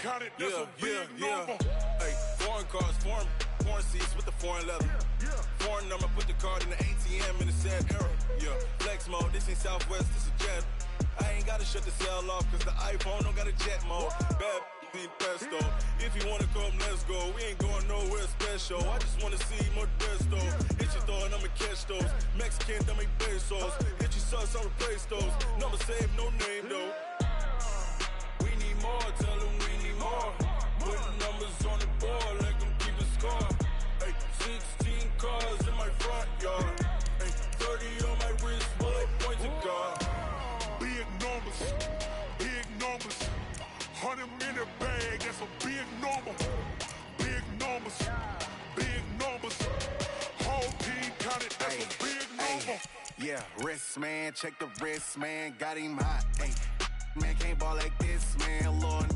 counted, that's a big number. Hey, foreign cars, foreign seats with the foreign leather. Foreign number, put the card in the ATM in the sad era. Yeah, flex mode, this ain't Southwest, this a jet. I ain't gotta shut the cell off, cause the iPhone don't got a jet mode. Bad ain't pesto. If you wanna come, let's go. We ain't going nowhere special. I just wanna see more Modesto. Hit your thought, I'ma catch those. Mexican, that make pesos. Hit your sauce, I'll replace those. Number save, no name though. We need more, tell them we need more. Putting numbers on the board, let them keep a score. Hey, 16 cars in my front yard. Hey, 30 on my wrist, bullet point to God. Big numbers, big numbers. 100 in the bag, that's a big number. Big numbers, big numbers. Whole team counted, that's a big number. Yeah, wrist man, check the wrist man, got him hot. Ay, man can't ball like this, man. Lord,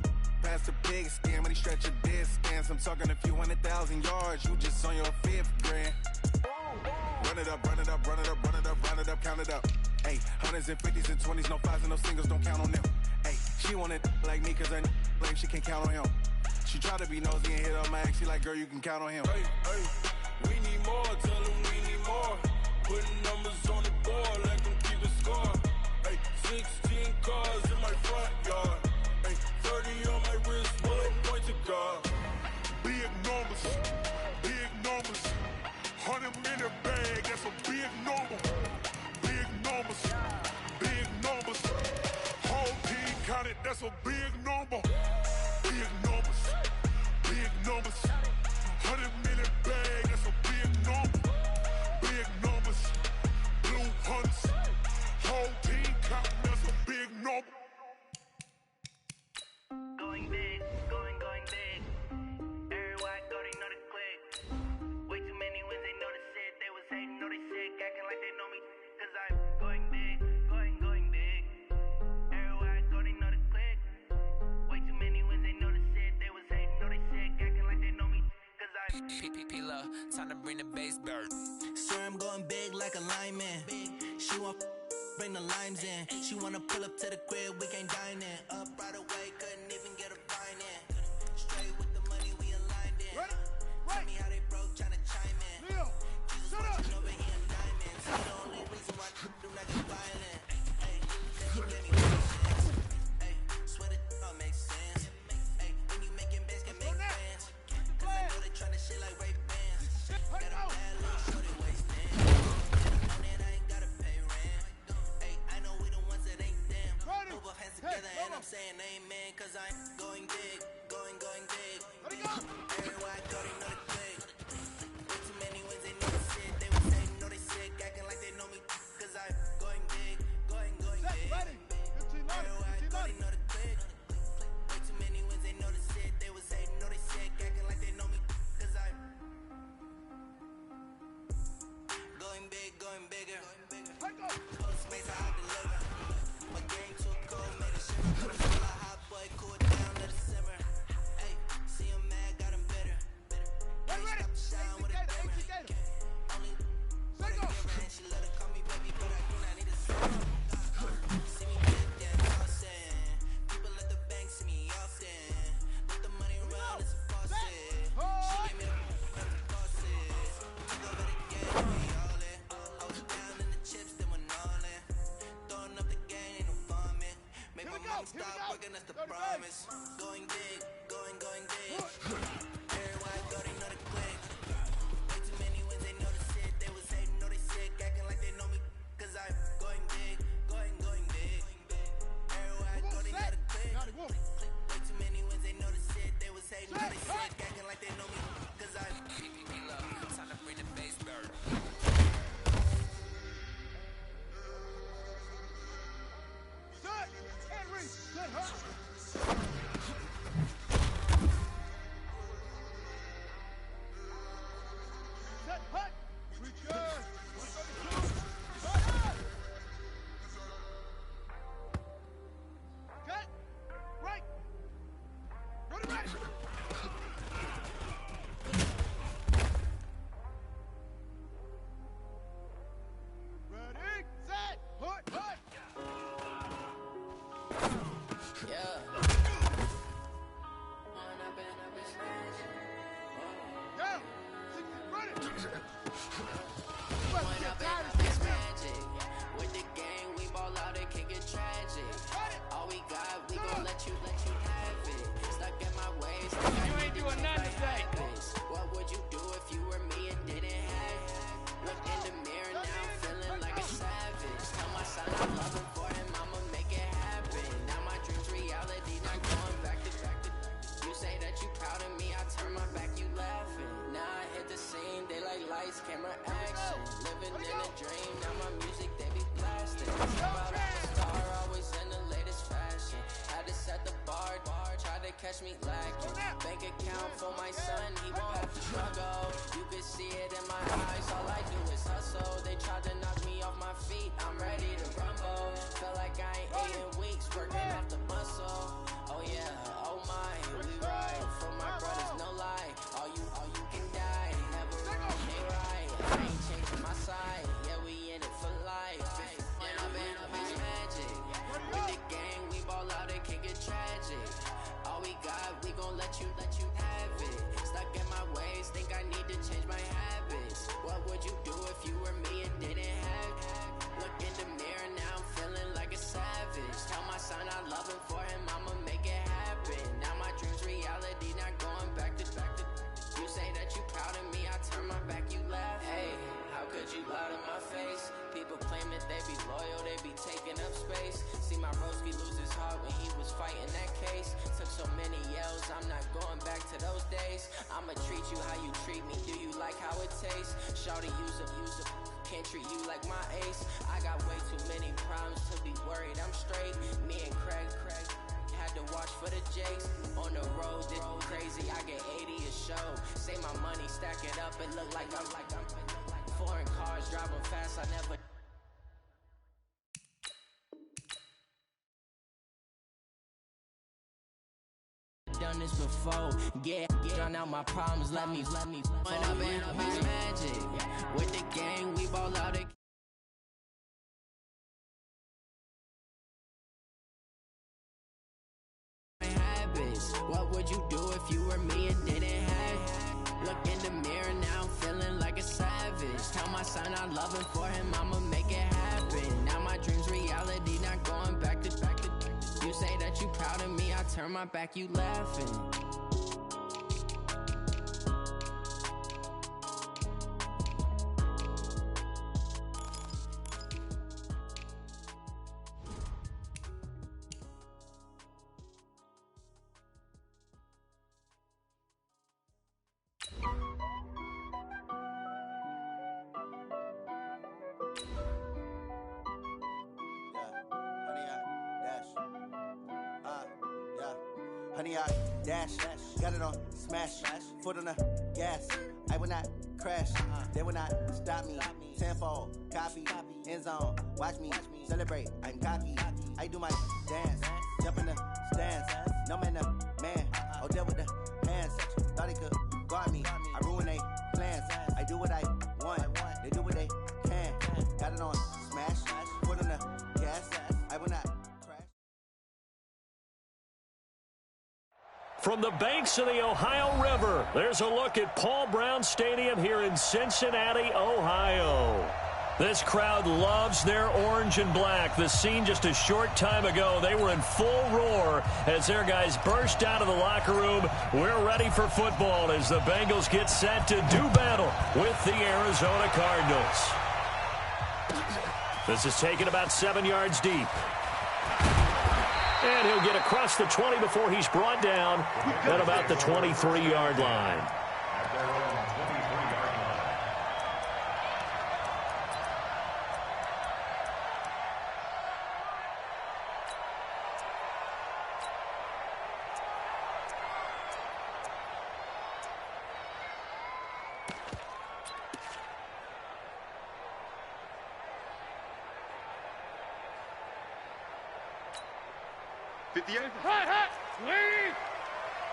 past the pig skin, but he stretch a distance. I'm talking a few 100,000 yards, you just on your 5th grand. Run it up, run it up, run it up, run it up, run it up, count it up. Ay, hundreds and 50s and 20s, no 5s and no singles, don't count on them. Ay, she want it like me, cause her like she can't count on him. She try to be nosy and hit on my ex, she like, girl, you can count on him. Hey, hey, we need more, tell them we need more. Putting numbers on the board, let them keep a score. Hey, 16 cars in my front yard. Hey, 30 on my wrist, bullet point to God. Big numbers, big numbers. 100 in the bag, that's a big number. Big numbers, big numbers. Whole team counted, that's a big number. Big numbers, big numbers. 100 in the bag, that's a big number. Big numbers, blue hunts. Whole team counting, that's a big number. Going big, going big. Everywhere I go, they know the click. Way too many wins, they know the shit. They was hating, know they sick, acting like they know me. Cause I'm going big, going big. Everywhere I go, they know the click. Way too many wins, they know the shit. They was hating, know they sick, acting like they know me. Cause I'm P-P-P-Love, time to bring the bass bird. Swear I'm going big like a lineman. She want bring the limes in. She wanna pull up to the crib, we can't dine in. Up right away, couldn't even get a fine in. Straight with the money, we aligned in. Tell me how they broke, tryna chime in. Jesus watching over here in diamonds. He the only reason why I do not get violent. Hey, let me patience. Hey, swear that all makes sense. Hey, when you making bands, can make friends. Cause I know they tryna shit like Ray Bans. Got a bad little shorty wasting. And I ain't gotta pay rent. Hey, I know we the ones that ain't them. Move our hands together and I'm saying amen. Cause I'm going big, going big. Everywhere I go, they know the click. Way too many wins, they know the shit. They was hating, know they sick, acting like they know me. Cause I'm going big, going big. Everywhere I go, they know the click. Way too many wins, they know the shit. They was hating, know they sick, acting like they know me. Cause I'm going big, going bigger. Postmates, I deliver. My game too cold, made a shiver. Put a full of hot boy, cool it down, let it simmer. Hey, see him mad, got him bitter. Ain't stop to shine with a dimmer. Only what I give her, and she let her call me baby, but I do not need a song. See me get that tossing. People at the bank see me often. Let the money run, it's a faucet. She gave me the bosses. Took over the game, we all in. I was down in the chips, then went all in. Throwing up the game, ain't no farming. Make my mom stop working, that's the promise. Going big, going big. Everywhere I go, they know the click. Way too many wins, they know the shit. They was hating, know they sick, acting like they know me. Cause I'm going big, going big. Everywhere I go, they know the click. Way too many wins, they know the shit. They was hating, know they sick, acting like they know me. Cause I'm P-P-P-Love, time to bring the bass bird. Henry, get her. Point up and up is magic. With the gang, we ball out and kick it tragic. All we got, we gon' let you have it. Stuck in my ways, You ain't doing nothing today. what would you do if you were me and didn't have it? Look in the mirror now, feeling like a savage. Tell my son I'm loving for him, I'ma make it happen. Now my dreams reality, not going back to back to. You say that you proud of me, I turn my back, you laughing. Now I hit the scene, they like lights, camera, action. Living in a dream, now my music they be blasting. About I'm a star, always in the latest fashion. Had to set the bar, tried to catch me lacking. Bank account for my son, he won't have to struggle. You can see it in my eyes, all I do is hustle. They tried to knock me off my feet, I'm ready to rumble. Feel like I ain't ate in weeks, working off the muscle. Oh yeah, oh my, we ride for my brothers, no lie. All you can die, never wrong, ain't right. I ain't changing my side, yeah we in it for life. And I've been magic. With the gang, we ball out and kick it tragic. All we got, we gon' let you have it. Stuck in my ways, think I need to change my habits. What would you do if you were me and didn't have it? Look in the mirror now, I'm feeling like a savage. Tell my son I love him for him, I'ma make it happen. Now my dreams reality, not going back to back to. You say that you proud of me, I turn my back, you laugh. Hey, how could you lie to my face? People claim that they be loyal, they be taking up space. See my broski lose his heart when he was fighting that case. Took so many yells, I'm not going back to those days. I'ma treat you how you treat me, do you like how it tastes? Shawty use up, can't treat you like my ace. I got way too many problems to be worried, I'm straight. Me and Craig had to watch for the Jakes. On the road, this crazy, I get 80 a show. Say my money, stack it up, it look like I'm foreign cars driving fast, I never. Done this before, drown out my problems, let me point up and up is magic. With the gang, we ball out it. Habits. What would you do if you were me and didn't have it? Look in the mirror now, I'm feeling like a savage. Tell my son I love him for him, I'ma make it happen. Now my dreams reality, not going back to back to. You say that you proud of me, I turn my back, you laughing. Honey, I dash, got it on smash, foot on the gas. I will not crash, they will not stop me. Tenfold, copy, end zone, watch me celebrate. I'm cocky, I do my dance, jump in the stands. No man, the man, oh deal with the hands. Thought he could guard me, I ruin they plans. I do what I want, they do what they can. Got it on smash, foot on the gas. I will not. From the banks of the Ohio River, there's a look at Paul Brown Stadium here in Cincinnati, Ohio. This crowd loves their orange and black. The scene just a short time ago, they were in full roar as their guys burst out of the locker room. We're ready for football as the Bengals get set to do battle with the Arizona Cardinals. This is taken about 7 yards deep. And he'll get across the 20 before he's brought down at about the 23-yard line.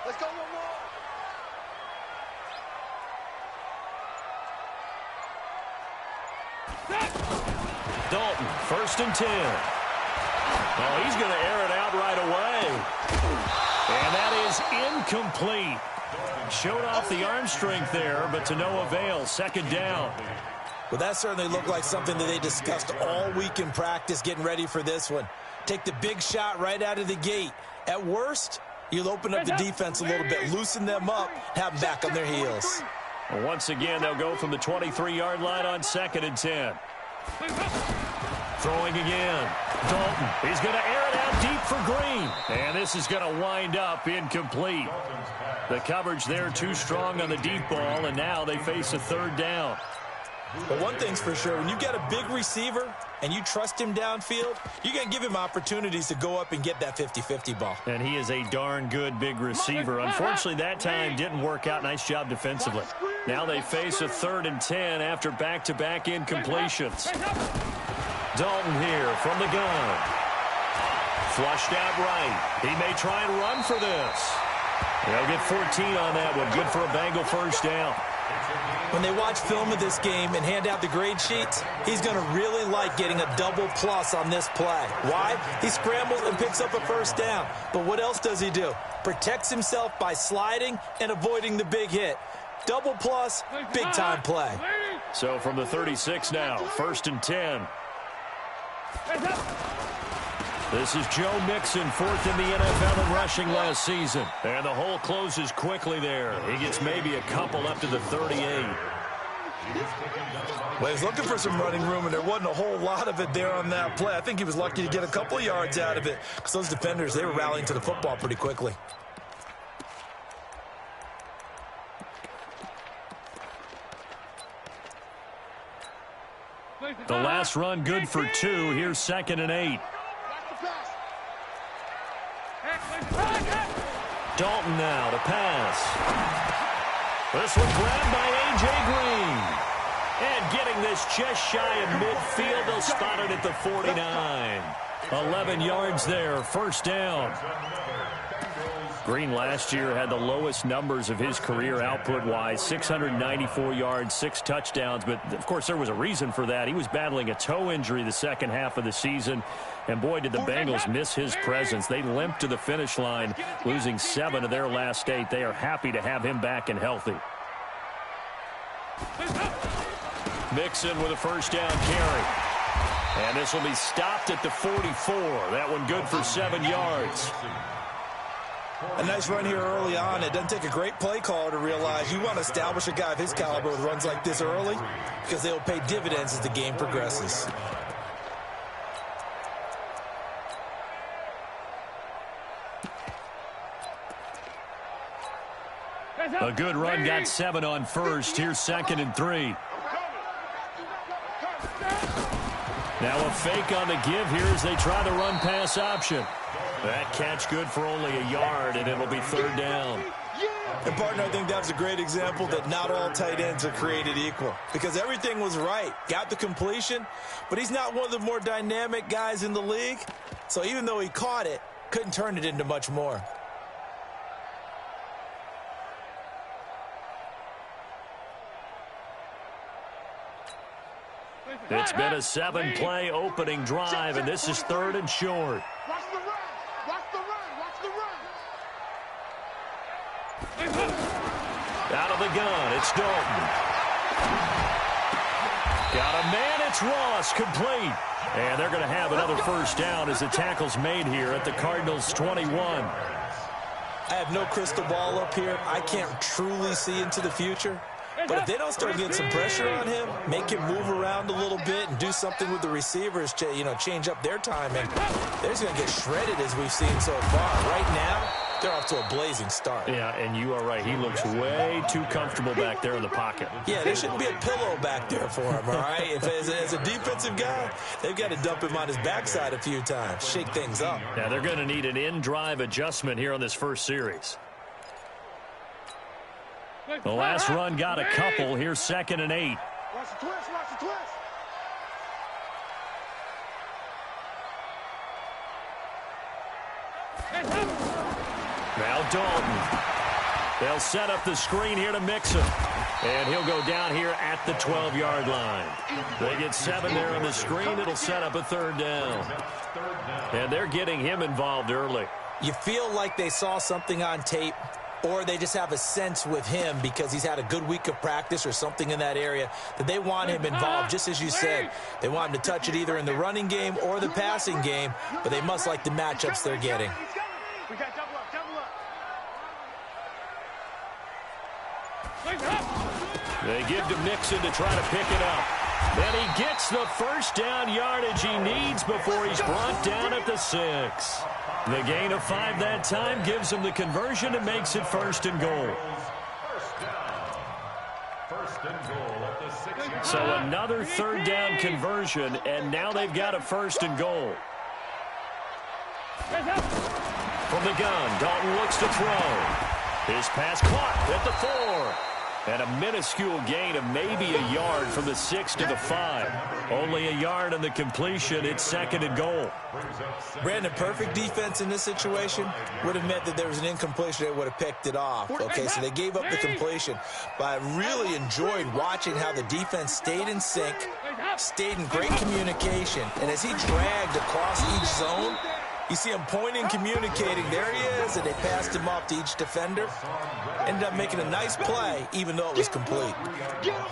Let's go one more. Dalton, 1st and 10. Oh, he's going to air it out right away. And that is incomplete. Showed off the arm strength there, but to no avail. Second down. Well, that certainly looked like something that they discussed all week in practice getting ready for this one. Take the big shot right out of the gate. At worst, you'll open up the defense a little bit, loosen them up, have them back on their heels. Well, once again, they'll go from the 23-yard line on 2nd and 10. Throwing again. Dalton. He's going to air it out deep for Green. And this is going to wind up incomplete. The coverage there too strong on the deep ball, and now they face a 3rd down. But one thing's for sure, when you got a big receiver and you trust him downfield, you're going to give him opportunities to go up and get that 50-50 ball. And he is a darn good big receiver. Unfortunately, that time didn't work out. Nice job defensively. Now they face a 3rd and 10 after back-to-back incompletions. Dalton here from the gun. Flushed out right. He may try and run for this. They'll get 14 on that one. Good for a Bengal first down. When they watch film of this game and hand out the grade sheets, he's going to really like getting a double plus on this play. Why? He scrambles and picks up a first down. But what else does he do? Protects himself by sliding and avoiding the big hit. Double plus, big-time play. So from the 36 now, 1st and 10. This is Joe Mixon, 4th in the NFL in rushing last season. And the hole closes quickly there. He gets maybe a couple up to the 38. Well, he was looking for some running room, and there wasn't a whole lot of it there on that play. I think he was lucky to get a couple of yards out of it because those defenders, they were rallying to the football pretty quickly. The last run good for 2. Here's 2nd and 8. Dalton now to pass. This one grabbed by A.J. Green. And getting this just shy of midfield, they'll spot it at the 49. 11 yards there, 1st down. Green last year had the lowest numbers of his career output-wise, 694 yards, 6 touchdowns. But, of course, there was a reason for that. He was battling a toe injury the second half of the season. And, boy, did the Bengals miss his presence. They limped to the finish line, losing 7 of their last 8. They are happy to have him back and healthy. Mixon with a first down carry. And this will be stopped at the 44. That one good for 7 yards. A nice run here early on. It doesn't take a great play caller to realize you want to establish a guy of his caliber with runs like this early because they will pay dividends as the game progresses. A good run, got 7 on first. Here's 2nd and 3. Now a fake on the give here as they try the run-pass option. That catch good for only a yard, and it'll be 3rd down. And, partner, I think that was a great example that not all tight ends are created equal because everything was right. Got the completion, but he's not one of the more dynamic guys in the league. So even though he caught it, couldn't turn it into much more. It's been a 7-play opening drive, and this is 3rd and short. Watch the run. Watch the run. Watch the run. Out of the gun, it's Dalton. Got a man, it's Ross, complete. And they're going to have another first down as the tackle's made here at the Cardinals' 21. I have no crystal ball up here. I can't truly see into the future. But if they don't start getting some pressure on him, make him move around a little bit and do something with the receivers to, change up their timing, they're just going to get shredded as we've seen so far. Right now, they're off to a blazing start. Yeah, and you are right. He looks way too comfortable back there in the pocket. Yeah, there shouldn't be a pillow back there for him, all right? If as a defensive guy, they've got to dump him on his backside a few times, shake things up. Yeah, they're going to need an in-drive adjustment here on this first series. The last run got a couple. Here's 2nd and 8. Watch the twist. Watch the twist. Now Dalton. They'll set up the screen here to Mixon. And he'll go down here at the 12-yard line. They get 7 there on the screen. It'll set up a 3rd down. And they're getting him involved early. You feel like they saw something on tape or they just have a sense with him because he's had a good week of practice or something in that area that they want him involved, just as you said. They want him to touch it either in the running game or the passing game, but they must like the matchups they're getting. We got double up. They give to Mixon to try to pick it up. And he gets the first down yardage he needs before he's brought down at the 6. The gain of 5 that time gives him the conversion and makes it 1st and goal. So another 3rd down conversion, and now they've got a 1st and goal. From the gun, Dalton looks to throw. His pass caught at the 4. And a minuscule gain of maybe a yard from the 6 to the 5. Only a yard on the completion. It's 2nd and goal. Brandon, perfect defense in this situation would have meant that there was an incompletion. They would have picked it off. Okay, so they gave up the completion. But I really enjoyed watching how the defense stayed in sync, stayed in great communication. And as he dragged across each zone, you see him pointing, communicating. There he is, and they passed him off to each defender. Ended up making a nice play, even though it was complete.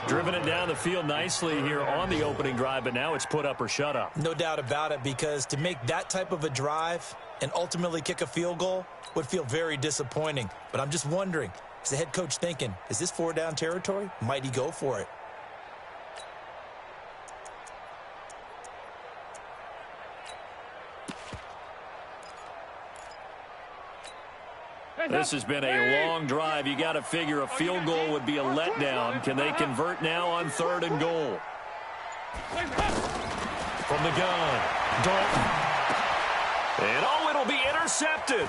Driven it down the field nicely here on the opening drive, but now it's put up or shut up. No doubt about it, because to make that type of a drive and ultimately kick a field goal would feel very disappointing. But I'm just wondering, is the head coach thinking, is this 4-down territory? Might he go for it? This has been a long drive. You got to figure a field goal would be a letdown. Can they convert now on 3rd and goal? From the gun, Dalton. And it'll be intercepted.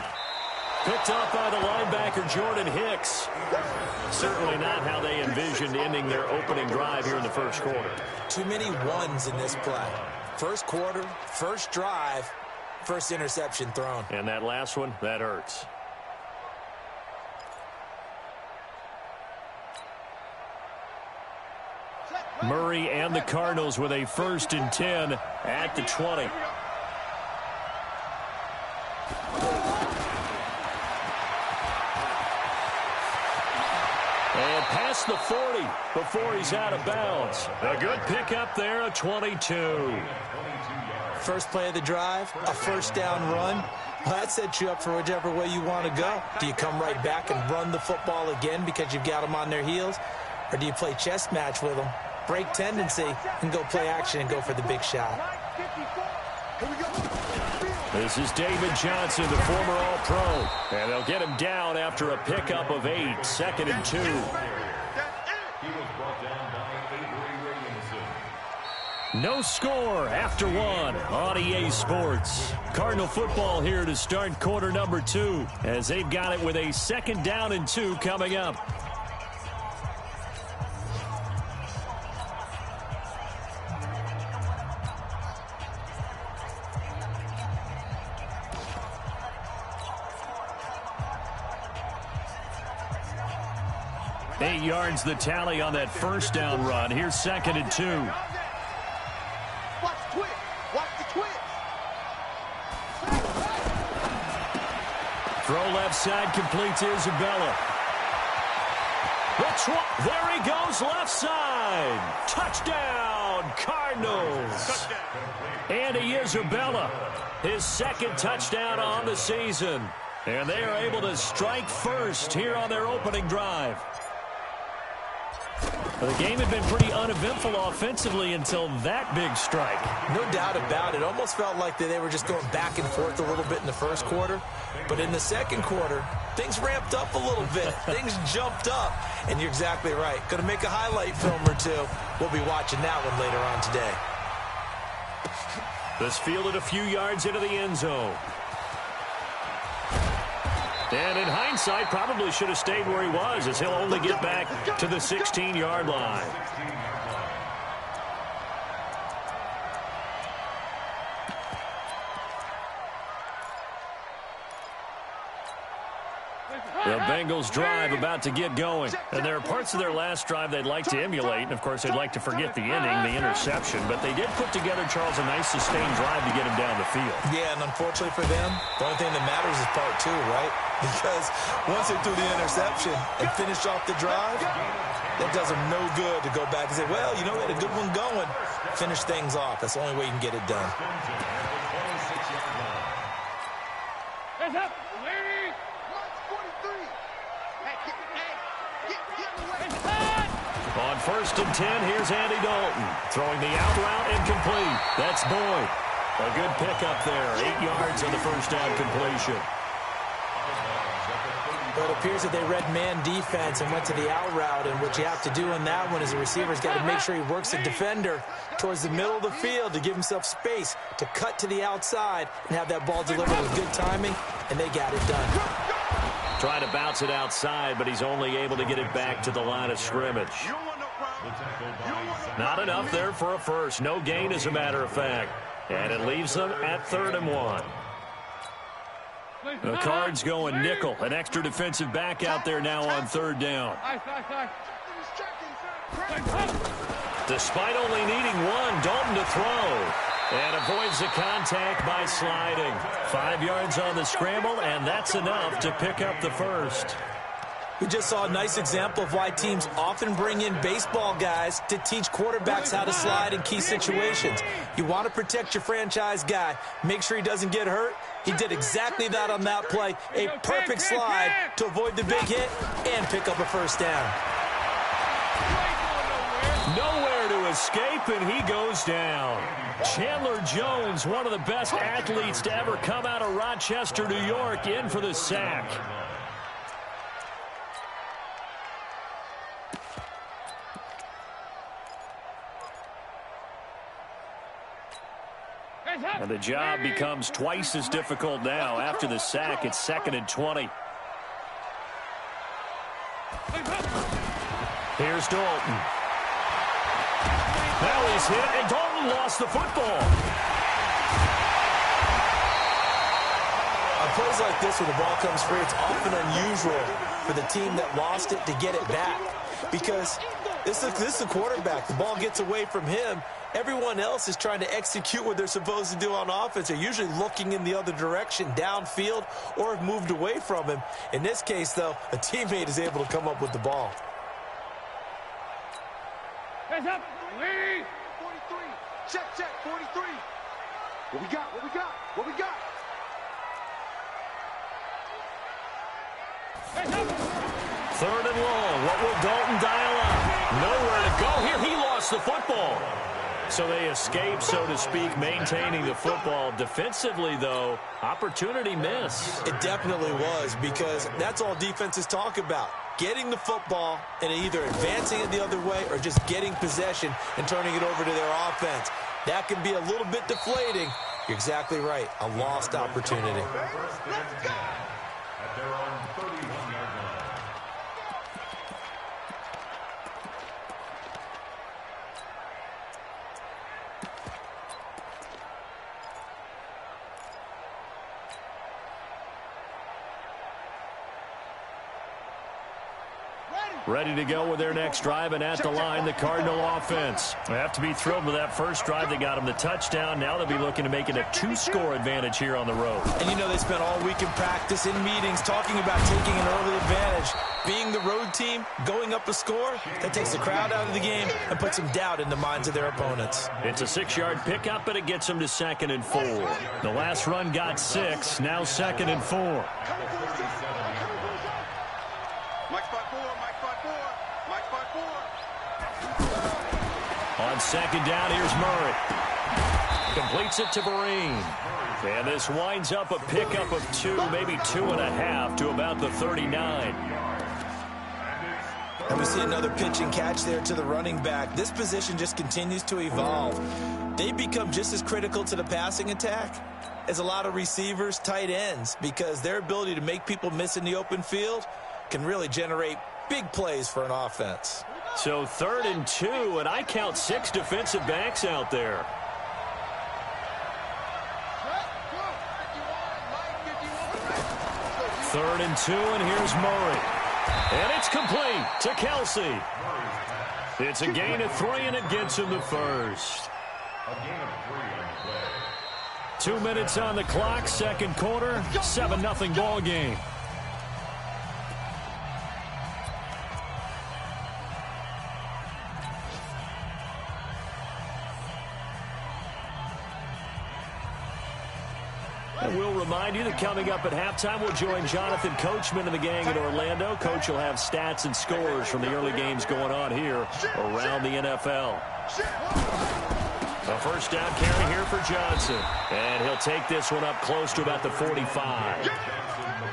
Picked off by the linebacker, Jordan Hicks. Certainly not how they envisioned ending their opening drive here in the 1st quarter. Too many ones in this play. 1st quarter, 1st drive, 1st interception thrown. And that last one, that hurts. Murray and the Cardinals with a 1st and 10 at the 20. And past the 40 before he's out of bounds. A good pickup there, a 22. First play of the drive, a 1st down run. Well, that sets you up for whichever way you want to go. Do you come right back and run the football again because you've got them on their heels? Or do you play chess match with them, break tendency, and go play action and go for the big shot? This is David Johnson, the former All-Pro. And they'll get him down after a pickup of 8, 2nd and 2. No score after 1 on EA Sports. Cardinal football here to start quarter number 2 as they've got it with a 2nd down and 2 coming up. Eight yards the tally on that 1st down run. Here's 2nd and 2. Watch the twitch. Watch the twitch. Throw left side, complete to Isabella. There he goes, left side. Touchdown, Cardinals. Touchdown. Andy Isabella, his 2nd touchdown on the season. And they are able to strike first here on their opening drive. The game had been pretty uneventful offensively until that big strike. No doubt about it. Almost felt like they were just going back and forth a little bit in the 1st quarter. But in the 2nd quarter, things ramped up a little bit. Things jumped up. And you're exactly right. Going to make a highlight film or two. We'll be watching that one later on today. This fielded a few yards into the end zone. And in hindsight, probably should have stayed where he was, as he'll only get back to the 16-yard line. The Bengals drive about to get going. And there are parts of their last drive they'd like to emulate. And, of course, they'd like to forget the inning, the interception. But they did put together, Charles, a nice sustained drive to get him down the field. Yeah, and unfortunately for them, the only thing that matters is part two, right? Because once they threw the interception and finished off the drive, that does them no good to go back and say, well, you know, we had a good one going. Finish things off. That's the only way you can get it done. On 1st and 10, here's Andy Dalton. Throwing the out route incomplete. That's Boyd. A good pickup there. 8 yards on the first down completion. Well, it appears that they read man defense and went to the out route, and what you have to do in that one is the receiver's got to make sure he works the defender towards the middle of the field to give himself space to cut to the outside and have that ball delivered with good timing, and they got it done. Trying to bounce it outside, but he's only able to get it back to the line of scrimmage. Not enough there for a first. No gain, as a matter of fact. And it leaves them at 3rd and 1. The Cards going nickel. An extra defensive back out there now on 3rd down. Despite only needing one, Dalton to throw. And avoids the contact by sliding. 5 yards on the scramble, and that's enough to pick up the first. We just saw a nice example of why teams often bring in baseball guys to teach quarterbacks how to slide in key situations. You want to protect your franchise guy. Make sure he doesn't get hurt. He did exactly that on that play. A perfect slide to avoid the big hit and pick up a first down. Nowhere to escape, and he goes down. Chandler Jones, one of the best athletes to ever come out of Rochester, New York, in for the sack. And the job becomes twice as difficult now. After the sack, it's 2nd and 20. Here's Dalton. Now he's hit, and Dalton lost the football. On plays like this, when the ball comes free, it's often unusual for the team that lost it to get it back. Because this is the quarterback. The ball gets away from him. Everyone else is trying to execute what they're supposed to do on offense. They're usually looking in the other direction, downfield, or have moved away from him. In this case, though, a teammate is able to come up with the ball. Hands up, Lee! 43, check, 43. What we got, what we got, what we got? Hands up! 3rd and long. What will Dalton dial up? Nowhere to go here. He lost the football. So they escape, so to speak, maintaining the football. Defensively, though, opportunity miss. It definitely was, because that's all defenses talk about. Getting the football and either advancing it the other way or just getting possession and turning it over to their offense. That can be a little bit deflating. You're exactly right. A lost opportunity. Let's go! At their own 31-yard line. Ready to go with their next drive, and at the line, the Cardinal offense. They have to be thrilled with that first drive. They got them the touchdown. Now they'll be looking to make it a 2-score advantage here on the road. And you know, they spent all week in practice, in meetings, talking about taking an early advantage. Being the road team, going up a score, that takes the crowd out of the game and puts some doubt in the minds of their opponents. It's a 6-yard pickup, but it gets them to 2nd and 4. The last run got 6, now 2nd and 4. Mike 5-4, Mike 5-4, Mike 5-4. On 2nd down, here's Murray. Completes it to Vereen. And this winds up a pickup of 2, maybe 2.5 to about the 39. And we see another pitch and catch there to the running back. This position just continues to evolve. They become just as critical to the passing attack as a lot of receivers, tight ends, because their ability to make people miss in the open field can really generate big plays for an offense. So 3rd and 2, and I count 6 defensive backs out there. 3rd and 2, and here's Murray. And it's complete to Kelsey. It's a gain of 3, and it gets him the first. 2 minutes on the clock, second quarter, 7-0 ball game. And we'll remind you that coming up at halftime, we'll join Jonathan Coachman and the gang in Orlando. Coach will have stats and scores from the early games going on here around the NFL. A first down carry here for Johnson. And he'll take this one up close to about the 45.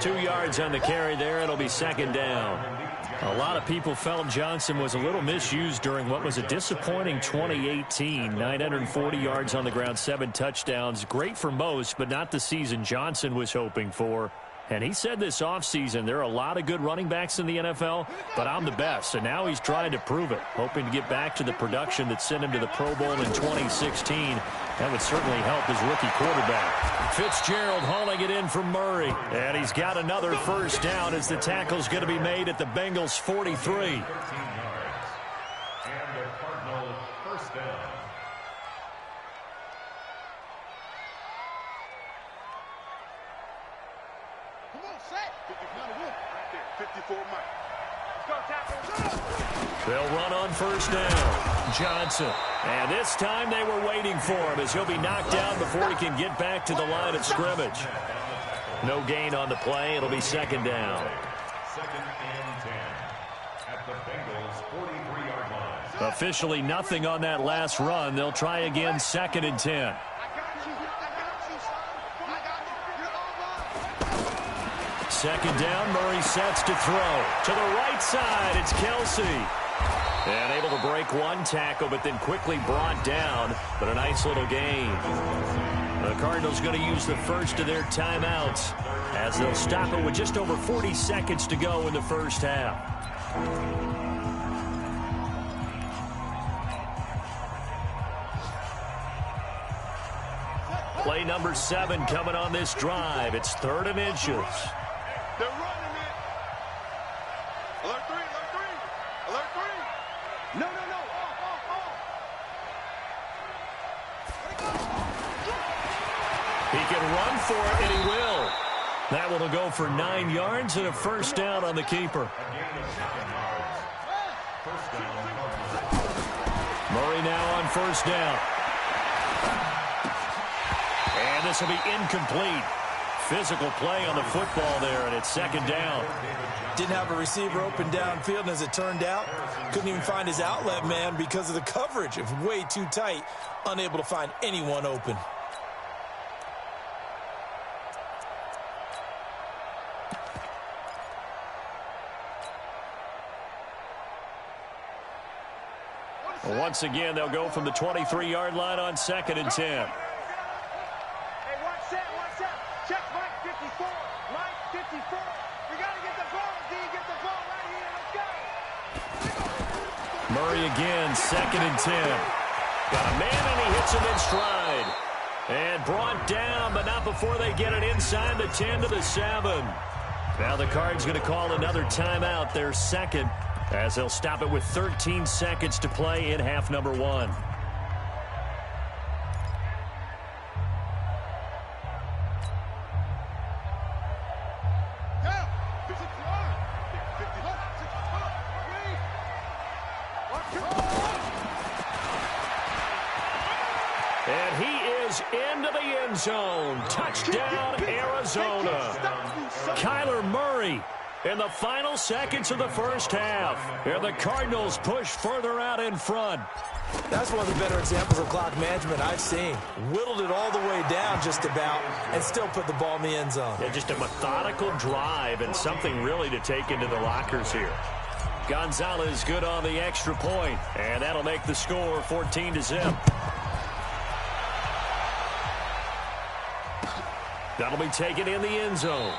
2 yards on the carry there. It'll be second down. A lot of people felt Johnson was a little misused during what was a disappointing 2018. 940 yards on the ground, 7 touchdowns. Great for most, but not the season Johnson was hoping for. And he said this offseason, there are a lot of good running backs in the NFL, but I'm the best. And now he's trying to prove it, hoping to get back to the production that sent him to the Pro Bowl in 2016. That would certainly help his rookie quarterback. Fitzgerald hauling it in for Murray. And he's got another first down as the tackle's going to be made at the Bengals' 43. They'll run on first down. Johnson. And this time they were waiting for him as he'll be knocked down before he can get back to the line of scrimmage. No gain on the play. It'll be second down. Second and 10 at the Bengals' 43-yard line. Officially nothing on that last run. They'll try again, second and 10. Second down, Murray sets to throw. To the right side, it's Kelsey. And able to break one tackle, but then quickly brought down. But a nice little gain. The Cardinals going to use the first of their timeouts as they'll stop it with just over 40 seconds to go in the first half. Play number 7 coming on this drive. It's 3rd and inches. They're running it. Alert 3, alert 3. Alert 3. No. He can run for it, and he will. That one will go for 9 yards and a first down on the keeper. Murray now on first down. And this will be incomplete. Physical play on the football there, and it's second down. Didn't have a receiver open downfield, and as it turned out, couldn't even find his outlet man because of the coverage. It was way too tight, unable to find anyone open. Well, once again, they'll go from the 23-yard line on second and 10. Murray again, second and 10. Got a man, and he hits him in stride. And brought down, but not before they get it inside the 10 to the 7. Now the Cards going to call another timeout, their second, as they'll stop it with 13 seconds to play in half number 1. And he is into the end zone. Touchdown, Arizona. Kyler Murray in the final seconds of the first half. And the Cardinals push further out in front. That's one of the better examples of clock management I've seen. Whittled it all the way down just about and still put the ball in the end zone. Yeah, just a methodical drive and something really to take into the lockers here. Gonzalez good on the extra point, and that'll make the score 14-0. That'll be taken in the end zone.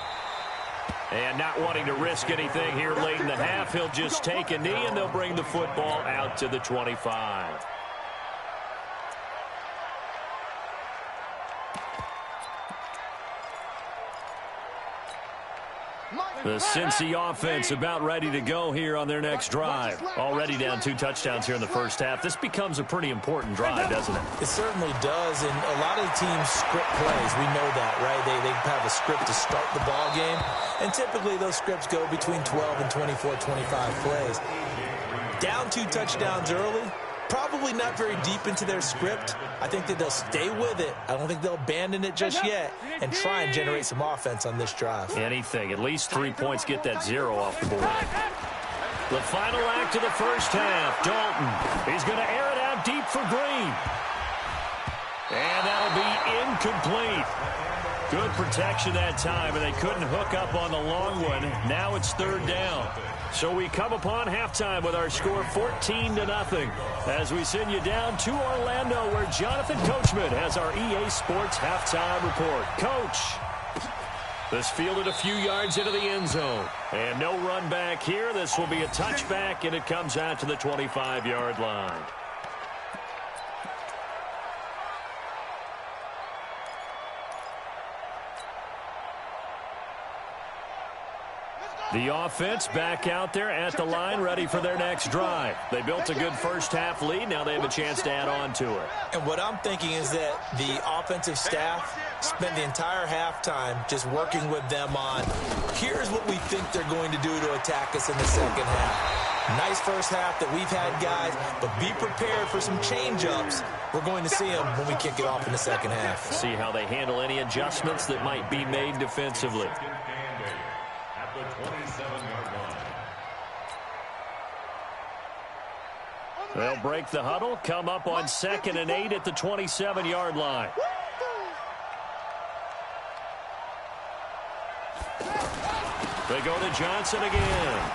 And not wanting to risk anything here late in the half, he'll just take a knee, and they'll bring the football out to the 25. The Cincy offense about ready to go here on their next drive. Already down 2 touchdowns here in the first half. This becomes a pretty important drive, doesn't it? It certainly does, and a lot of the teams script plays. We know that, right? They have a script to start the ball game, and typically those scripts go between 12 and 24, 25 plays. Down 2 touchdowns early, probably not very deep into their script. I think that they'll stay with it. I don't think they'll abandon it just yet and try and generate some offense on this drive. Anything. At least 3 points, get that 0 off the board. The final act of the first half. Dalton. He's going to air it out deep for Green. And that'll be incomplete. Good protection that time, and they couldn't hook up on the long one. Now it's 3rd down. So we come upon halftime with our score 14-0 as we send you down to Orlando where Jonathan Coachman has our EA Sports halftime report. Coach, this fielded a few yards into the end zone. And no run back here. This will be a touchback, and it comes out to the 25-yard line. The offense back out there at the line, ready for their next drive. They built a good first-half lead. Now they have a chance to add on to it. And what I'm thinking is that the offensive staff spent the entire halftime just working with them on, here's what we think they're going to do to attack us in the second half. Nice first half that we've had, guys, but be prepared for some change-ups. We're going to see them when we kick it off in the second half. See how they handle any adjustments that might be made defensively. At the 27-yard line. They'll break the huddle, come up on 2nd and 8 at the 27-yard line. They go to Johnson again.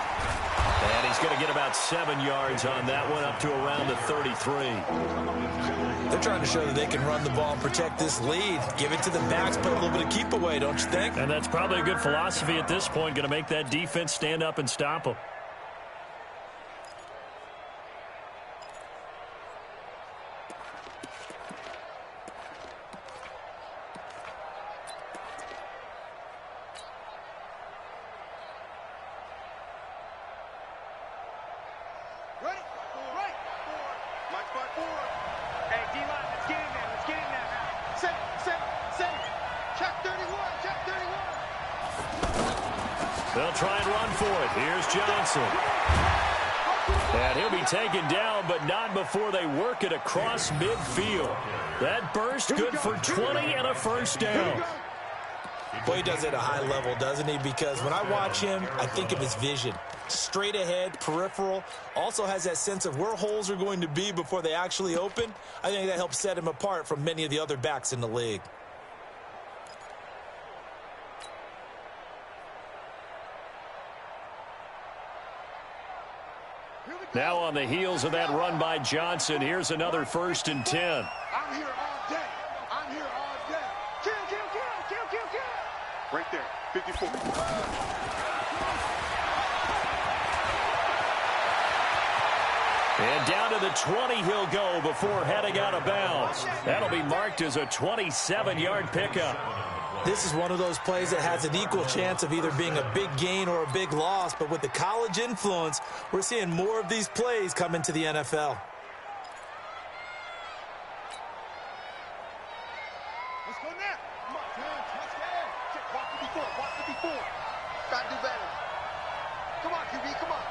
And he's going to get about 7 yards on that one, up to around the 33. They're trying to show that they can run the ball and protect this lead. Give it to the backs, play a little bit of keep away, don't you think? And that's probably a good philosophy at this point, going to make that defense stand up and stop them. They'll try and run for it. Here's Johnson. And he'll be taken down, but not before they work it across midfield. That burst good for 20 and a first down. Boy, he does it at a high level, doesn't he? Because when I watch him, I think of his vision. Straight ahead, peripheral. Also has that sense of where holes are going to be before they actually open. I think that helps set him apart from many of the other backs in the league. Now on the heels of that run by Johnson, here's another 1st and 10. I'm here all day. I'm here all day. Kill, kill, kill, kill, kill, kill. Right there, 54. And down to the 20 he'll go before heading out of bounds. That'll be marked as a 27-yard pickup. This is one of those plays that has an equal chance of either being a big gain or a big loss, but with the college influence, we're seeing more of these plays come into the NFL. Let's go now. Come on, let's get in. Walk 54, walk 54. Gotta do better. Come on, QB, come on.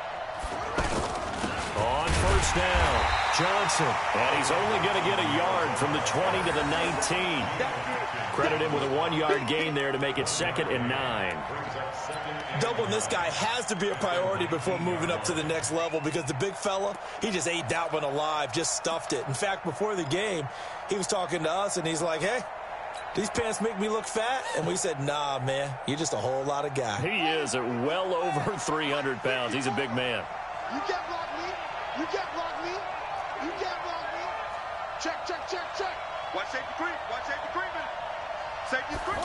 On 1st down, Johnson. And he's only going to get a yard from the 20 to the 19. Credit him with a 1-yard gain there to make it 2nd and 9. Doubling this guy has to be a priority before moving up to the next level because the big fella, he just ate that one alive, just stuffed it. In fact, before the game, he was talking to us, and he's like, hey, these pants make me look fat? And we said, nah, man, you're just a whole lot of guy. He is at well over 300 pounds. He's a big man. You get block me. You get block me. You get block me. Check, check, check, check. Watch safety creep. Watch safety creeping. Safety creep.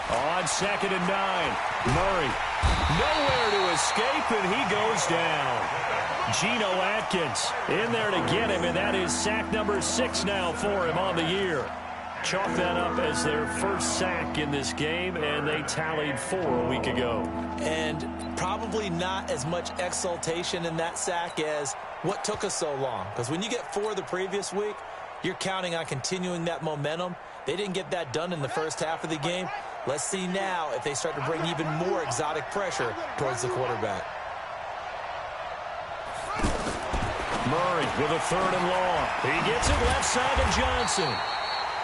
On 2nd and 9, Murray. Nowhere to escape, and he goes down. Geno Atkins in there to get him, and that is sack number 6 now for him on the year. chalk that up as their first sack in this game, and they tallied 4 a week ago. And probably not as much exultation in that sack as what took us so long. Because when you get 4 the previous week, you're counting on continuing that momentum. They didn't get that done in the first half of the game. Let's see now if they start to bring even more exotic pressure towards the quarterback. Murray with a 3rd and long. He gets it left side to Johnson.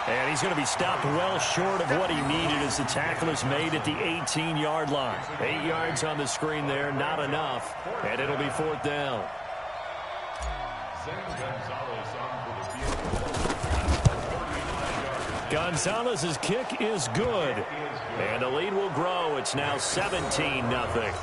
And he's going to be stopped well short of what he needed as the tackle is made at the 18-yard line. 8 yards on the screen there, not enough. And it'll be 4th down. Gonzalez's kick is good. And the lead will grow. It's now 17-0.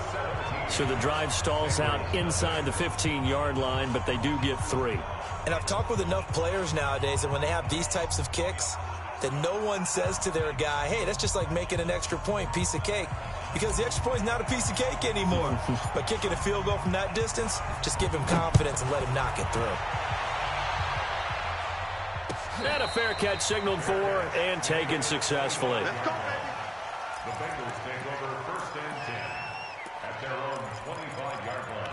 So the drive stalls out inside the 15-yard line, but they do get 3. And I've talked with enough players nowadays that when they have these types of kicks, that no one says to their guy, hey, that's just like making an extra point, piece of cake. Because the extra point is not a piece of cake anymore. But kicking a field goal from that distance, just give him confidence and let him knock it through. And a fair catch signaled for and taken successfully. The Bengals take over 1st and 10 at their own 25-yard line.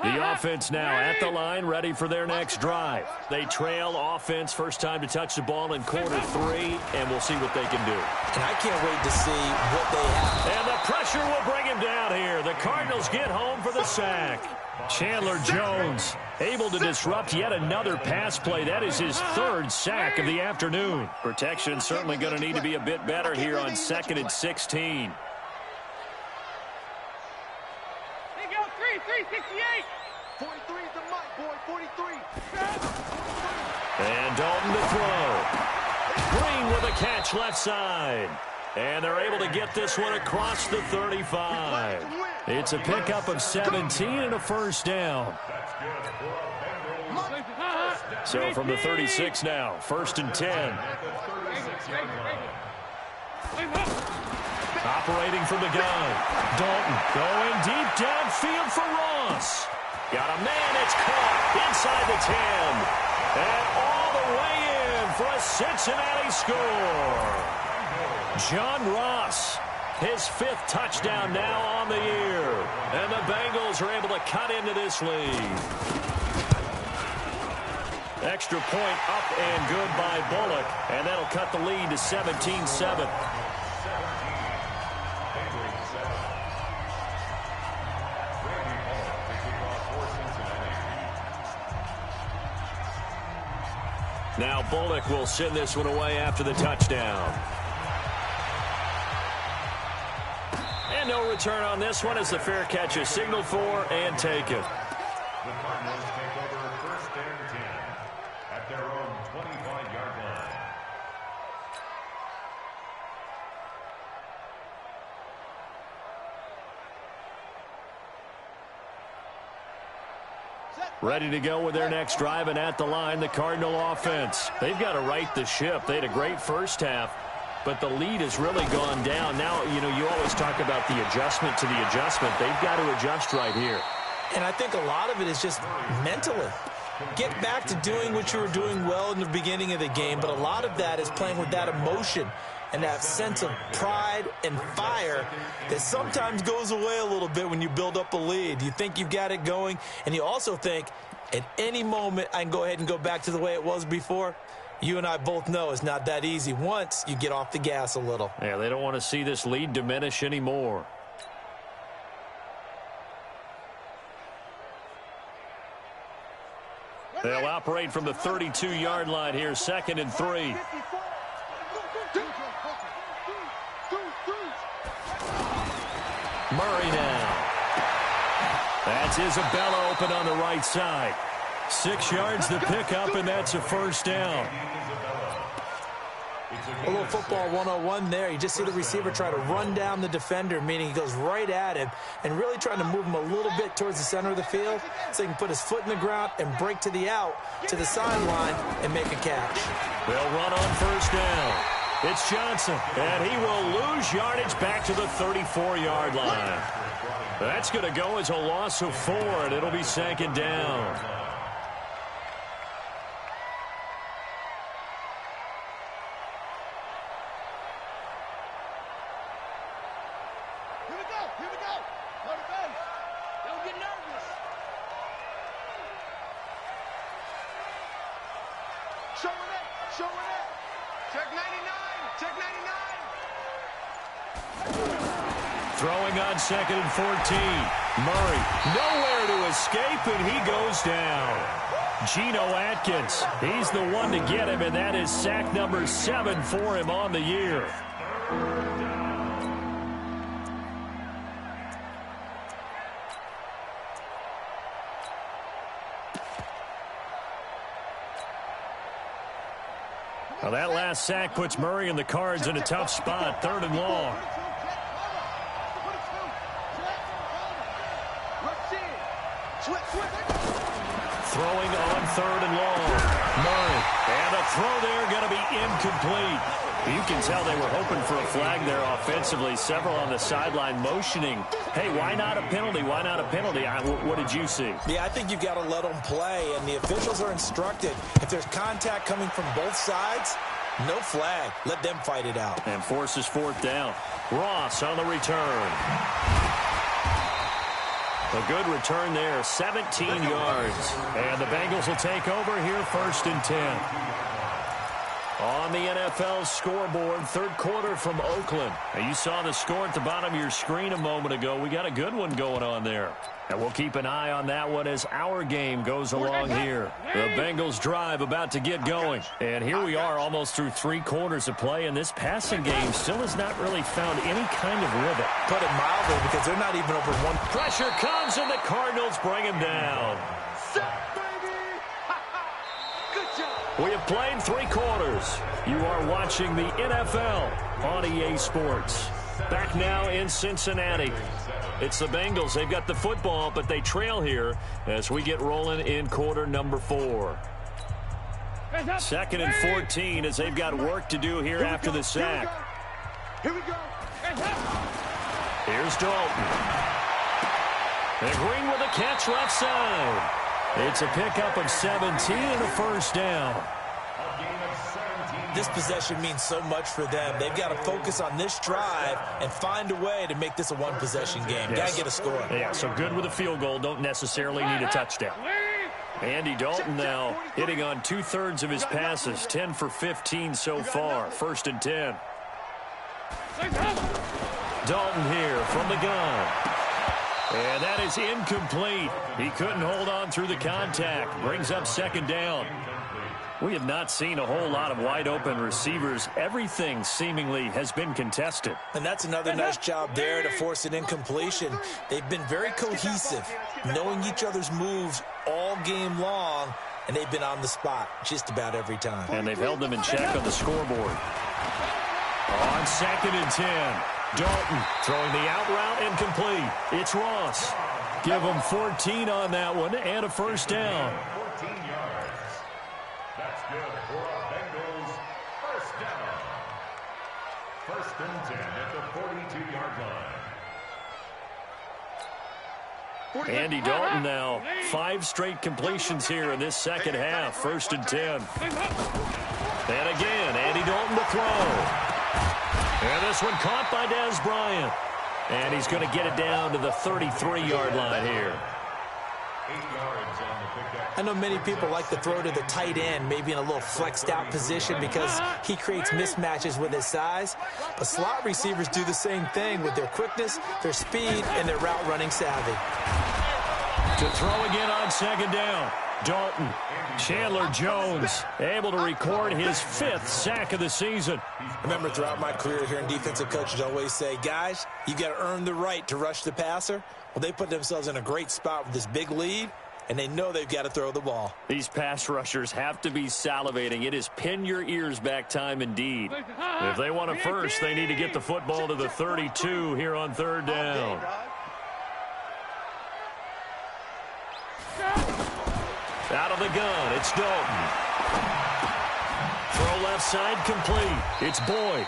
The offense now at the line, ready for their next drive. They trail offense, first time to touch the ball in quarter 3, and we'll see what they can do. And I can't wait to see what they have. And the pressure will bring him down here. The Cardinals get home for the sack. Chandler Jones able to disrupt yet another pass play. That is his 3rd sack of the afternoon. Protection certainly going to need to be a bit better here on 2nd and 16. 368. 43 is the mic, boy. 43. And Dalton to throw. Green with a catch left side. And they're able to get this one across the 35. It's a pickup of 17 and a first down. So from the 36 now, 1st and 10. Operating from the gun. Dalton going deep downfield for Ross. Got a man, it's caught inside the 10. And all the way in for a Cincinnati score. John Ross, his 5th touchdown now on the year. And the Bengals are able to cut into this lead. Extra point up and good by Bullock. And that'll cut the lead to 17-7. Now Bullock will send this one away after the touchdown. And no return on this one as the fair catch is signaled for and taken. The Cardinals take over 1st and 10 at their own 25-yard line. Ready to go with their next drive, and at the line, the Cardinal offense. They've got to right the ship. They had a great first half, but the lead has really gone down. Now, you always talk about the adjustment to the adjustment. They've got to adjust right here. And I think a lot of it is just mentally. Get back to doing what you were doing well in the beginning of the game, but a lot of that is playing with that emotion and that sense of pride and fire that sometimes goes away a little bit when you build up a lead. You think you've got it going, and you also think at any moment I can go ahead and go back to the way it was before. You and I both know it's not that easy once you get off the gas a little. Yeah, they don't want to see this lead diminish anymore. They'll operate from the 32-yard line here, 2nd and 3. Murray now. That's Isabella open on the right side. 6 yards to pick up, and that's a first down. A little football 101 there. You just see the receiver try to run down the defender, meaning he goes right at him and really trying to move him a little bit towards the center of the field so he can put his foot in the ground and break to the out, to the sideline, and make a catch. They'll run on first down. It's Johnson, and he will lose yardage back to the 34-yard line. That's going to go as a loss of 4, and it'll be second down. Throwing on 2nd and 14. Murray, nowhere to escape, and he goes down. Geno Atkins, he's the one to get him, and that is sack number 7 for him on the year. Well, that last sack puts Murray and the Cards in a tough spot, 3rd and long. Throwing on 3rd and long. Murray. And a throw there going to be incomplete. You can tell they were hoping for a flag there offensively. Several on the sideline motioning. Hey, why not a penalty? Why not a penalty? What did you see? Yeah, I think you've got to let them play, and the officials are instructed. If there's contact coming from both sides, no flag. Let them fight it out. And forces 4th down. Ross on the return. A good return there, 17 yards. And the Bengals will take over here, 1st and 10. On the NFL scoreboard, 3rd quarter from Oakland. Now, you saw the score at the bottom of your screen a moment ago. We got a good one going on there. And we'll keep an eye on that one as our game goes along here. The Bengals drive about to get going. And here we are almost through 3 quarters of play, and this passing game still has not really found any kind of rhythm. Put it mildly, because they're not even over 1. Pressure comes, and the Cardinals bring him down. We have played 3 quarters. You are watching the NFL on EA Sports. Back now in Cincinnati. It's the Bengals. They've got the football, but they trail here as we get rolling in quarter number 4. 2nd and 14 as they've got work to do here after the sack. Here we go. Here's Dalton. And Green with a catch left side. It's a pickup of 17 and a 1st down. This possession means so much for them. They've got to focus on this drive and find a way to make this a one-possession game. Yes. Got to get a score. Yeah, so good with a field goal. Don't necessarily need a touchdown. Andy Dalton now hitting on 2/3 of his passes. 10 for 15 so far. 1st and 10. Dalton here from the gun. And that is incomplete. He couldn't hold on through the contact. Brings up 2nd down. We have not seen a whole lot of wide-open receivers. Everything seemingly has been contested. And that's another nice job there to force an incompletion. They've been very cohesive, knowing each other's moves all game long, and they've been on the spot just about every time. And they've held them in check on the scoreboard. On 2nd and 10, Dalton throwing the out route incomplete. It's Ross. Give him 14 on that one and a 1st down. 14 yards. That's good for a Bengals 1st down. 1st and 10 at the 42-yard line. Andy Dalton now 5 straight completions here in this 2nd half. 1st and 10. And again, Andy Dalton to throw. And this one caught by Des Bryant. And he's going to get it down to the 33-yard line here. 8 yards on the pickup. I know many people like to throw to the tight end, maybe in a little flexed out position because he creates mismatches with his size. But slot receivers do the same thing with their quickness, their speed, and their route running savvy. To throw again on 2nd down. Dalton. Chandler Jones able to record his 5th sack of the season. Remember, throughout my career here in defensive coaches always say, guys, you got to earn the right to rush the passer. Well, they put themselves in a great spot with this big lead, and they know they've got to throw the ball. These pass rushers have to be salivating. It is pin your ears back time indeed. If they want a first, they need to get the football to the 32 here on 3rd down. Out of the gun, it's Dalton. Throw left side complete. It's Boyd.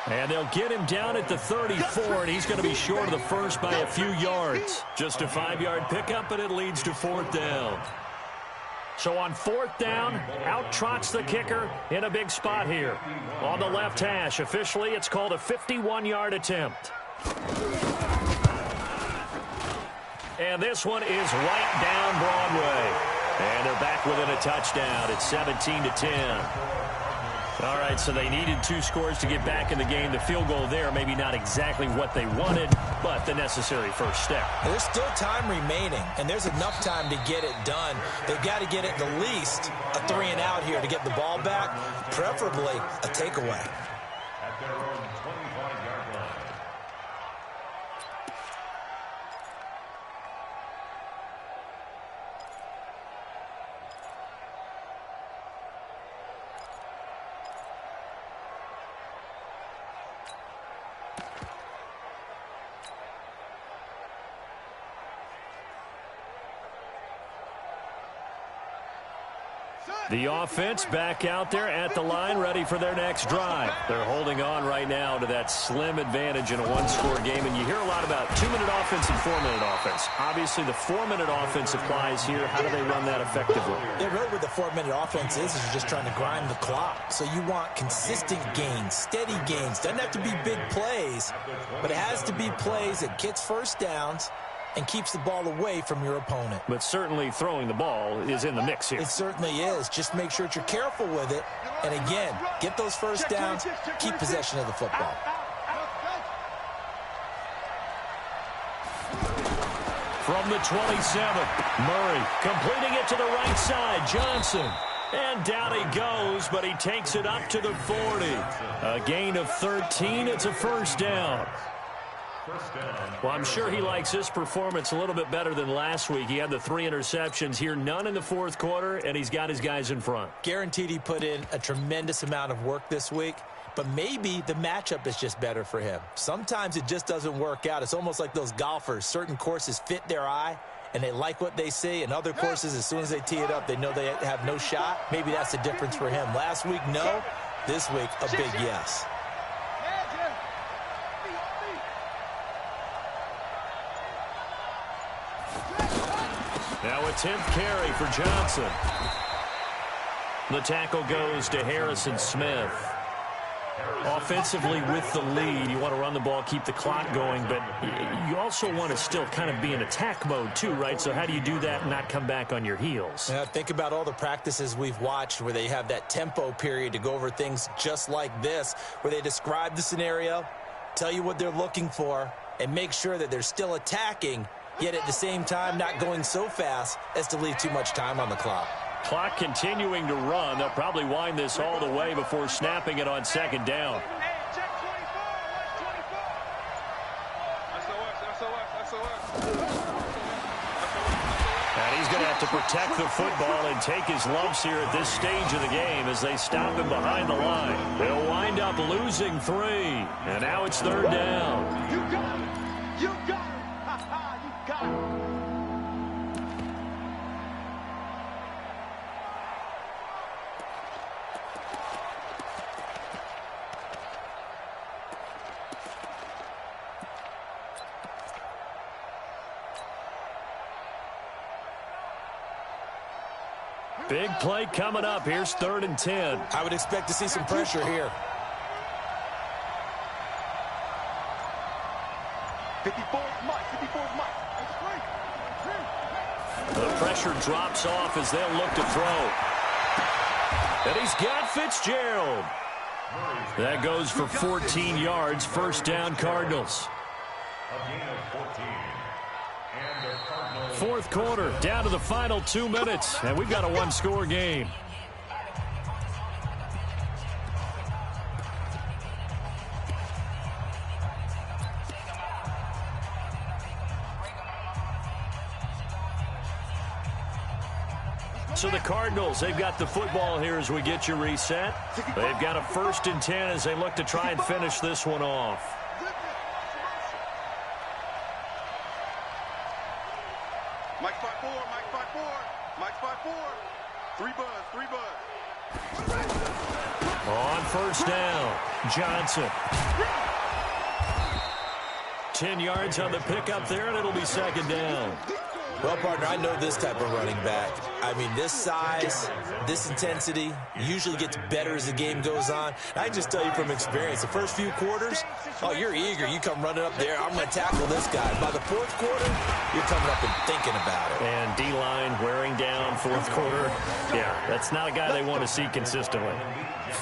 And they'll get him down at the 34, and he's going to be short of the first by a few yards. Just a 5-yard pickup, and it leads to 4th down. So on 4th down, out trots the kicker in a big spot here. On the left hash, officially, it's called a 51-yard attempt. And this one is right down Broadway. And they're back within a touchdown. It's 17-10. All right, so they needed 2 scores to get back in the game. The field goal there, maybe not exactly what they wanted, but the necessary first step. There's still time remaining, and there's enough time to get it done. They've got to get at the least a 3-and-out here to get the ball back, preferably a takeaway. At their own 25-yard line. The offense back out there at the line, ready for their next drive. They're holding on right now to that slim advantage in a 1-score game, and you hear a lot about 2-minute offense and 4-minute offense. Obviously, the 4-minute offense applies here. How do they run that effectively? Yeah, really what the 4-minute offense is you're just trying to grind the clock. So you want consistent gains, steady gains. Doesn't have to be big plays, but it has to be plays that gets first downs and keeps the ball away from your opponent. But certainly throwing the ball is in the mix here. It certainly is. Just make sure that you're careful with it. And again, get those first downs, keep possession of the football. From the 27, Murray completing it to the right side. Johnson. And down he goes, but he takes it up to the 40. A gain of 13. It's a first down. Well, I'm sure he likes his performance a little bit better than last week. He had the 3 interceptions here, none in the 4th quarter, and he's got his guys in front. Guaranteed he put in a tremendous amount of work this week, but maybe the matchup is just better for him. Sometimes it just doesn't work out. It's almost like those golfers. Certain courses fit their eye, and they like what they see, and other courses, as soon as they tee it up, they know they have no shot. Maybe that's the difference for him. Last week, no. This week, a big yes. Now a 10th carry for Johnson. The tackle goes to Harrison Smith. Offensively with the lead, you want to run the ball, keep the clock going, but you also want to still kind of be in attack mode too, right? So how do you do that and not come back on your heels? Yeah, think about all the practices we've watched where they have that tempo period to go over things just like this, where they describe the scenario, tell you what they're looking for, and make sure that they're still attacking, yet at the same time not going so fast as to leave too much time on the clock. Clock continuing to run. They'll probably wind this all the way before snapping it on 2nd down. And he's going to have to protect the football and take his lumps here at this stage of the game as they stop him behind the line. They'll wind up losing 3. And now it's 3rd down. You got it. You got it. Ha-ha, you got it. Big play coming up. Here's 3rd and 10. I would expect to see some pressure here. 54's Mike. 54's Mike. The pressure drops off as they'll look to throw. And he's got Fitzgerald. That goes for 14 yards. First down, Cardinals. A gain of 14. And the Cardinals. 4th quarter, down to the final 2 minutes, and we've got a 1-score game. So the Cardinals, they've got the football here as we get you reset. They've got a 1st and 10 as they look to try and finish this one off. Mike 5-4, Mike 5-4, Mike 5-4. 3 buzz, 3 buzz. On first down, Johnson. 10 yards on the pickup there, and it'll be second down. Well, partner, I know this type of running back. I mean, this size, this intensity usually gets better as the game goes on. I can just tell you from experience, the first few quarters, oh, you're eager. You come running up there, I'm going to tackle this guy. By the fourth quarter, you're coming up and thinking about it. And D-line wearing down fourth quarter. Yeah, that's not a guy they want to see consistently.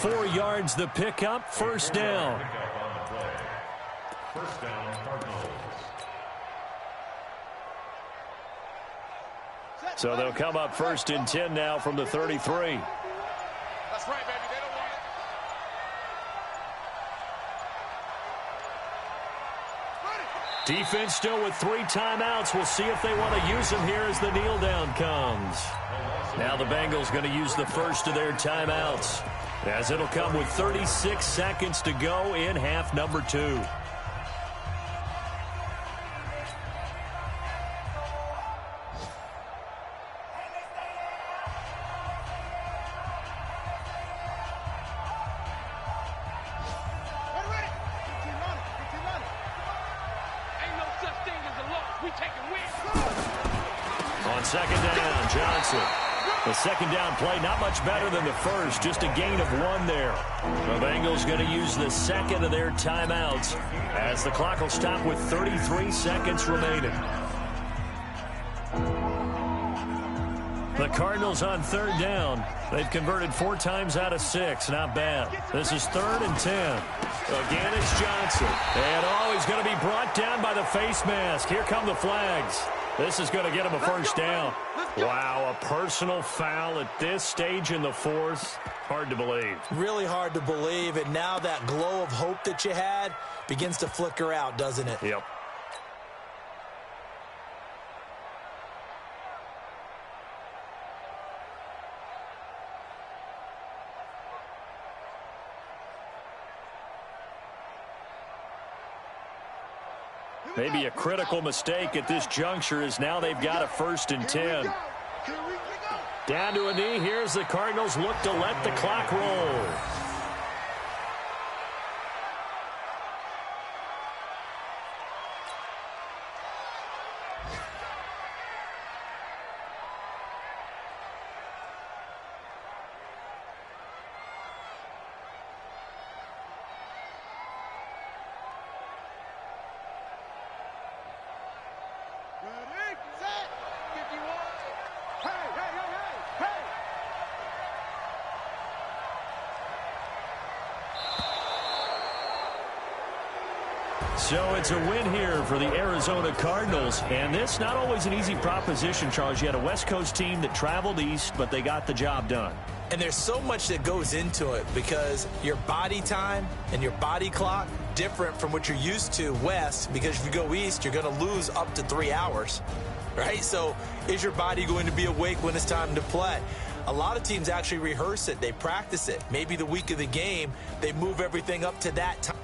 4 yards the pickup, first down. First down, Cardinals. So they'll come up first and 10 now from the 33. That's right, baby. They don't want it. Defense still with 3 timeouts. We'll see if they want to use them here as the kneel down comes. Now the Bengals going to use the first of their timeouts, as it'll come with 36 seconds to go in half number 2. On second down, Johnson. The second down play, not much better than the first, just a gain of 1 there. The Bengals going to use the second of their timeouts as the clock will stop with 33 seconds remaining. The Cardinals on third down. They've converted 4 times out of 6. Not bad. This is 3rd and 10. Again, it's Johnson. And he's going to be brought down by the face mask. Here come the flags. This is going to get him a first down. Wow, a personal foul at this stage in the 4th. Hard to believe. Really hard to believe. And now that glow of hope that you had begins to flicker out, doesn't it? Yep. Maybe a critical mistake at this juncture is now they've got a 1st and 10. Down to a knee. Here's the Cardinals look to let the clock roll. So it's a win here for the Arizona Cardinals, and this not always an easy proposition, Charles. You had a West Coast team that traveled east, but they got the job done. And there's so much that goes into it because your body time and your body clock different from what you're used to west, because if you go east, you're going to lose up to 3 hours, right? So is your body going to be awake when it's time to play? A lot of teams actually rehearse it. They practice it. Maybe the week of the game, they move everything up to that time.